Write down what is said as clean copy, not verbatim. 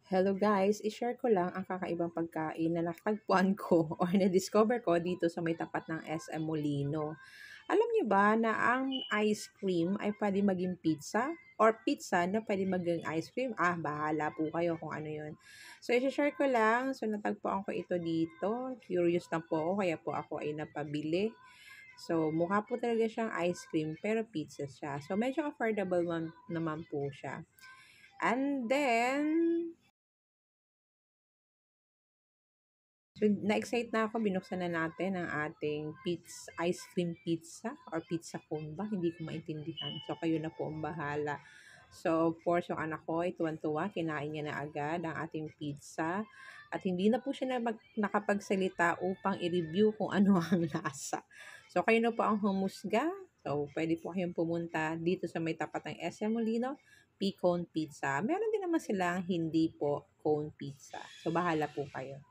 Hello guys, i-share ko lang ang kakaibang pagkain na natagpuan ko or na-discover ko dito sa may tapat ng SM Molino. Alam niyo ba na ang ice cream ay pwede maging pizza? Or pizza na pwede maging ice cream? Bahala po kayo kung ano yun. So, i-share ko lang. So, natagpuan ko ito dito. Curious na po ako, kaya po ako ay napabili. So, mukha po talaga siyang ice cream, pero pizza siya. So, medyo affordable naman po siya. And then, so, na-excite na ako, binuksan na natin ang ating ice cream pizza or pizza cone ba? Hindi ko maintindihan. So, kayo na po ang bahala. So, of course, yung anak ko ay tuwan-tuwa, kinain niya na agad ang ating pizza. At hindi na po siya nakapagsalita upang i-review kung ano ang lasa. So, kayo na po ang humusga. So, pwede po kayong pumunta dito sa may tapat ng SM Molino, P-Cone Pizza. Meron din naman silang hindi po cone pizza. So, bahala po kayo.